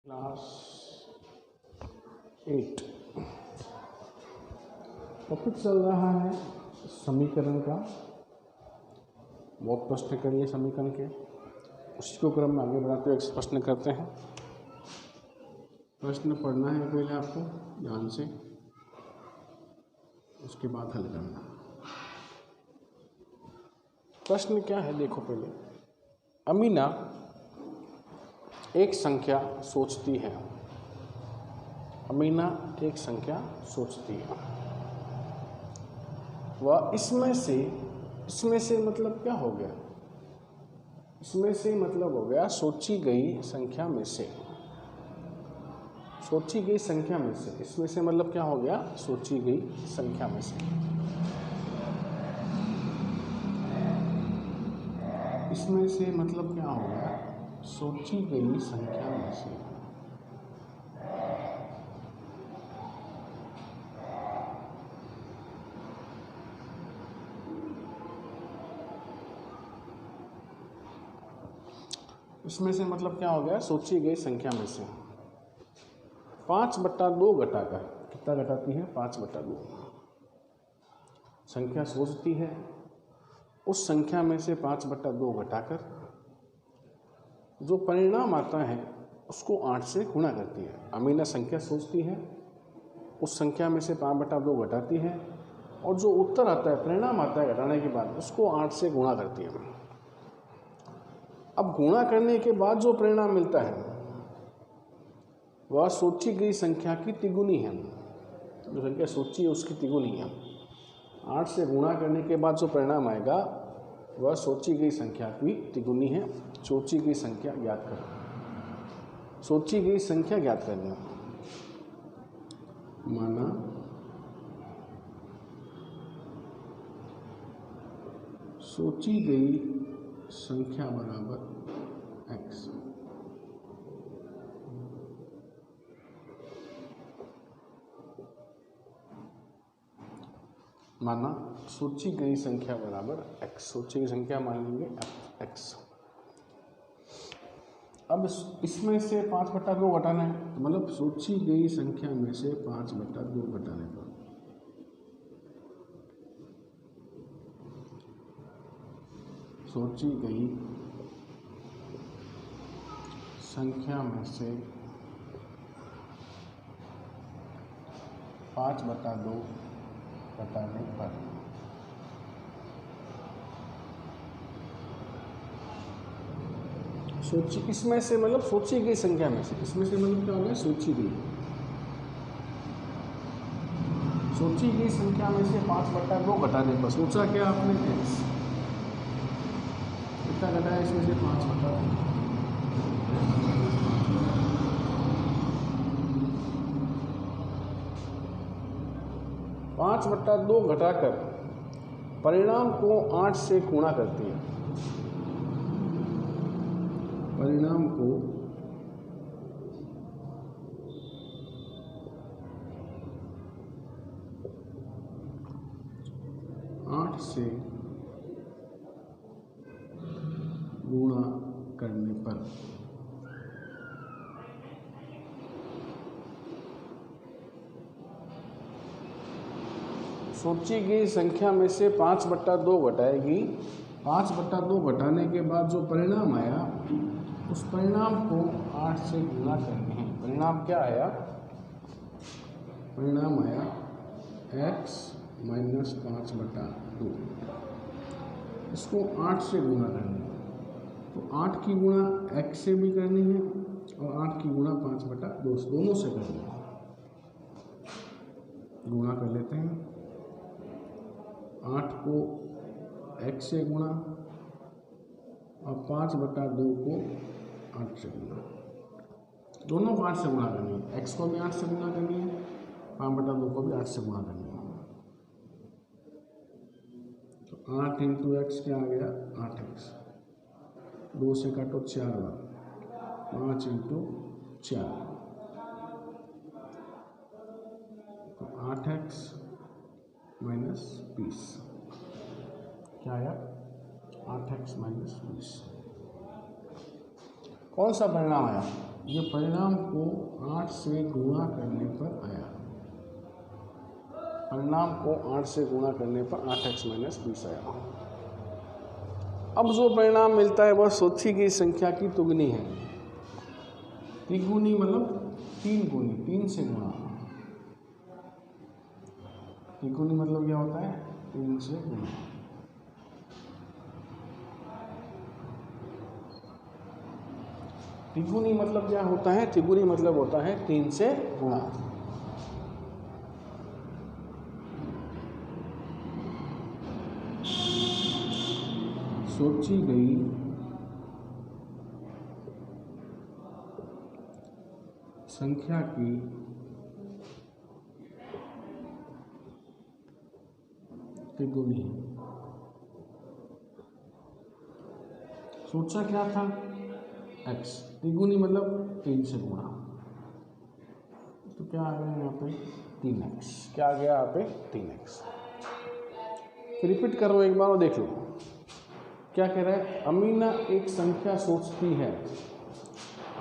Class 8 topic चल रहा है समीकरण का। बहुत प्रश्न करिए समीकरण के, उसी को क्रम में आगे बढ़ाते हुए एक प्रश्न करते हैं। प्रश्न पढ़ना है पहले आपको ध्यान से, उसके बाद हल करना। प्रश्न क्या है देखो पहले। अमीना एक संख्या सोचती है। अमीना एक संख्या सोचती है। वह इसमें से मतलब क्या हो गया? इसमें से मतलब हो गया सोची गई संख्या में से। सोची गई संख्या में से, इसमें से मतलब क्या हो गया? सोची गई संख्या में से। इसमें से मतलब क्या हो गया? सोची गई संख्या में से। इसमें से मतलब क्या हो गया? सोची गई संख्या में से 5/2 घटाकर कितना घटाती है? 5/2 संख्या सोचती है। उस संख्या में से 5/2 घटाकर जो परिणाम आता है उसको 8 से गुणा करती है। अमीना संख्या सोचती है, उस संख्या में से 5/2 घटाती है और जो उत्तर आता है, परिणाम आता है घटाने के बाद, उसको 8 से गुणा करती है। अब गुणा करने के बाद जो परिणाम मिलता है वह सोची गई संख्या की तिगुनी है। जो संख्या सोची है उसकी तिगुनी है। 8 से गुणा करने के बाद जो परिणाम आएगा वह सोची गई संख्या की तिगुनी है। सोची गई संख्या ज्ञात करो। सोची गई संख्या ज्ञात करनी है। माना सोची गई संख्या बराबर x। माना सोची गई संख्या बराबर x। सोची गई संख्या मान लेंगे x। अब इसमें से 5/2 घटाना है, तो मतलब सोची गई संख्या में से 5/2 घटाने पर सोची गई संख्या में से 5/2 घटाने पर सोची, इसमें से मतलब सोची गई संख्या में से, इसमें से मतलब क्या हो गया? सोची गई संख्या में से 5/2 घटाने पर सोचा क्या आपने? x। कितना घटाया इसमें से? 5/2। 5/2 घटाकर परिणाम को 8 से गुणा करती है। परिणाम को 8 से गुणा करने पर सोची गई संख्या में से 5/2 घटाएगी। 5/2 घटाने के बाद जो परिणाम आया उस परिणाम को 8 से गुणा करनी है। परिणाम क्या आया? परिणाम आया x - 5/2। इसको 8 से गुणा करनी है, तो 8 की गुणा x से भी करनी है और 8 की गुणा 5/2 दोनों से करनी है। गुणा कर लेते हैं। 8 को x से गुणा और 5/2 को 8 से गुणा। दोनों को 8 से गुणा करनी है। x को भी 8 से गुणा करनी है, 5/2 को भी 8 से गुणा करनी है। तो 8 × x क्या आ गया? 8x। 2 से काटो 4 बार, 5 × 4 तो 8x - 20। क्या आया? 8x - 20। कौन सा परिणाम आया? ये परिणाम को 8 से गुणा करने पर आया। परिणाम को 8 से गुणा करने पर 8x - 20 आया। अब जो परिणाम मिलता है वह सोची गई संख्या की तुगनी है। तिगुनी मतलब 3 गुनी, 3 से गुणा। तिगुनी मतलब क्या होता है? 3 से गुणा। तिगुनी मतलब क्या होता है? तिगुनी मतलब होता है 3 से गुणा। सोची गई संख्या की तिगुनी। सोचा क्या था? x। तिगुनी मतलब 3 से गुणा। तो क्या आ गया यहाँ पे? 3x। क्या आ गया यहाँ पे? 3x। रिपीट करो एक बार और देख लो क्या कह रहा है। अमीना एक संख्या सोचती है।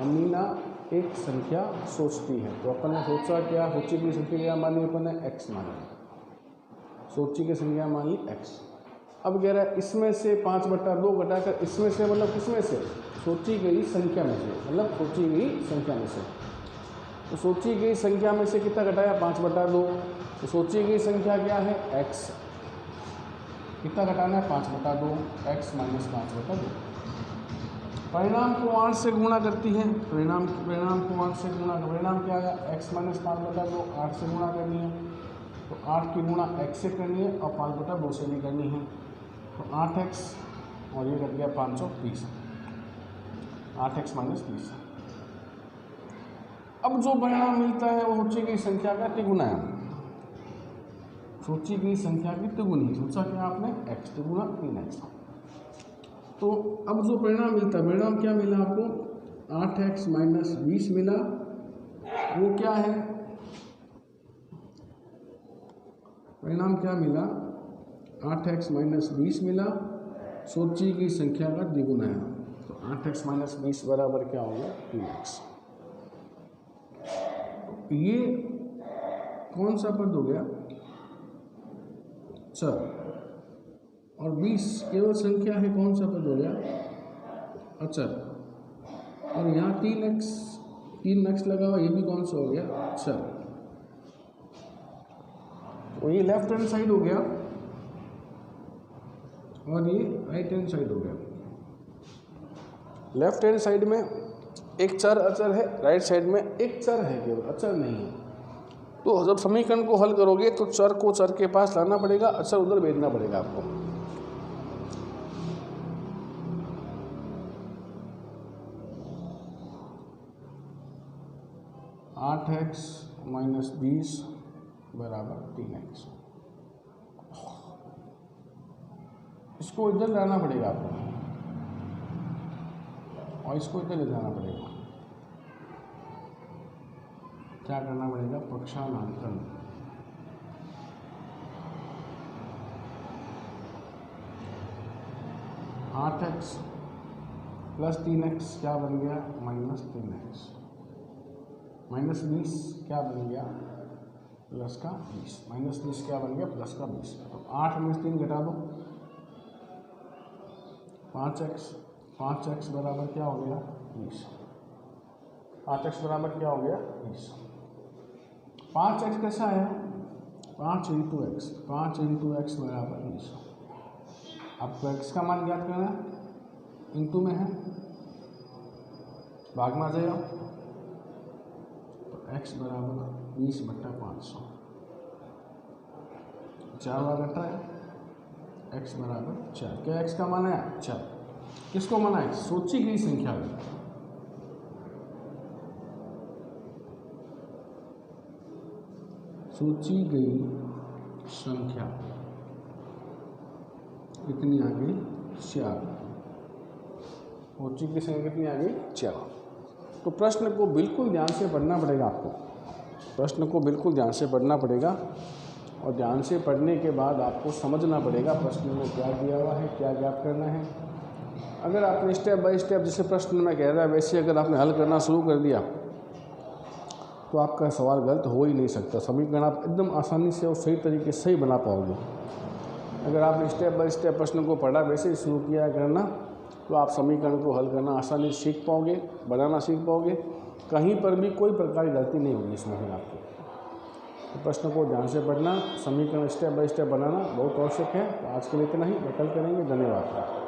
अमीना एक संख्या सोचती है। तो अपन ने सोचा क्या? सोची की संख्या क्या मान ली अपन ने? x मान ली। सोची की संख्या मान ली x। अब कह रहा है इसमें से 5/2 घटाकर इसमें से, मतलब किसमें से? सोची गई संख्या में से, मतलब सोची गई संख्या में से। तो सोची गई संख्या में से कितना घटाया? 5/2। तो सोची गई संख्या क्या है? x। कितना घटाना है? 5/2। x - 5/2। परिणाम को 8 से गुणा करती है। परिणाम को 8 से गुणा। परिणाम क्या आया? x - 5/2। 8 से गुणा करनी है तो 8 की गुणा x से करनी है और 5/2 से भी करनी है। तो 8x और ये कट गया 520। 8x - 20। अब जो परिणाम मिलता है वो सोची गई संख्या का तिगुना है। सोची गई संख्या की तिगुनी। सोचा क्या आपने? x तिगुना 3x। तो अब जो परिणाम मिलता है, परिणाम क्या मिला आपको? 8x - 20 मिला। वो क्या है? परिणाम क्या मिला? 8x - 20 मिला। सोची गई संख्या का द्विगुना है। तो 8x - 20 बराबर क्या हो गया? 3x। ये कौन सा पद हो गया? चर। और 20 केवल संख्या है, कौन सा पद हो गया? अचर। और यहाँ 3x लगा हुआ, ये भी कौन सा हो गया? चर। तो ये लेफ्ट हैंड साइड हो गया और ये राइट हैंड साइड हो गया। लेफ्ट हैंड साइड में एक चर अचर है, राइट साइड में एक चर है केवल, अचर नहीं है। तो जब समीकरण को हल करोगे तो चर को चर के पास लाना पड़ेगा, अचर उधर भेजना पड़ेगा आपको। आठ x - 20 बराबर 3x। इसको इधर लाना पड़ेगा आपको और इसको इधर ले जाना पड़ेगा। क्या करना पड़ेगा? पक्षांतरण। 8x + 3x क्या बन गया? -3x। -20 क्या बन गया? +20। -20 क्या बन गया? +20। तो 8 में 3 घटा दो, 5x। 5x बराबर क्या हो गया? 20। 5x बराबर क्या हो गया? 20। 5x कैसा आया? 5 × x। 5 × x बराबर 20। आपको x का मान ज्ञात करना है, इंटू में है, भाग में आ जाएगा। तो x बराबर 20/500। 4 बार घटा है, x बराबर 4। क्या x का मान है? 4। किसको माना है? सोची गई संख्या में। सोची गई संख्या कितनी आ गई? 4। सोची गई संख्या कितनी आ गई? 4। तो प्रश्न को बिल्कुल ध्यान से पढ़ना पड़ेगा आपको। प्रश्न को बिल्कुल ध्यान से पढ़ना पड़ेगा और ध्यान से पढ़ने के बाद आपको समझना पड़ेगा प्रश्न में क्या दिया हुआ है, क्या ज्ञात करना है। अगर आपने स्टेप बाय स्टेप जैसे प्रश्न में कह रहा है वैसे अगर आपने हल करना शुरू कर दिया तो आपका सवाल गलत हो ही नहीं सकता। समीकरण आप एकदम आसानी से और सही तरीके से ही बना पाओगे। अगर आपने स्टेप बाय स्टेप प्रश्न को पढ़ा वैसे ही शुरू किया करना तो आप समीकरण को हल करना आसानी से सीख पाओगे, बनाना सीख पाओगे। कहीं पर भी कोई प्रकार की गलती नहीं होगी इसमें फिर आपको। तो प्रश्न को ध्यान से पढ़ना, समीकरण स्टेप बाय स्टेप बनाना बहुत आवश्यक है। तो आज के लिए इतना ही, कल करेंगे। धन्यवाद।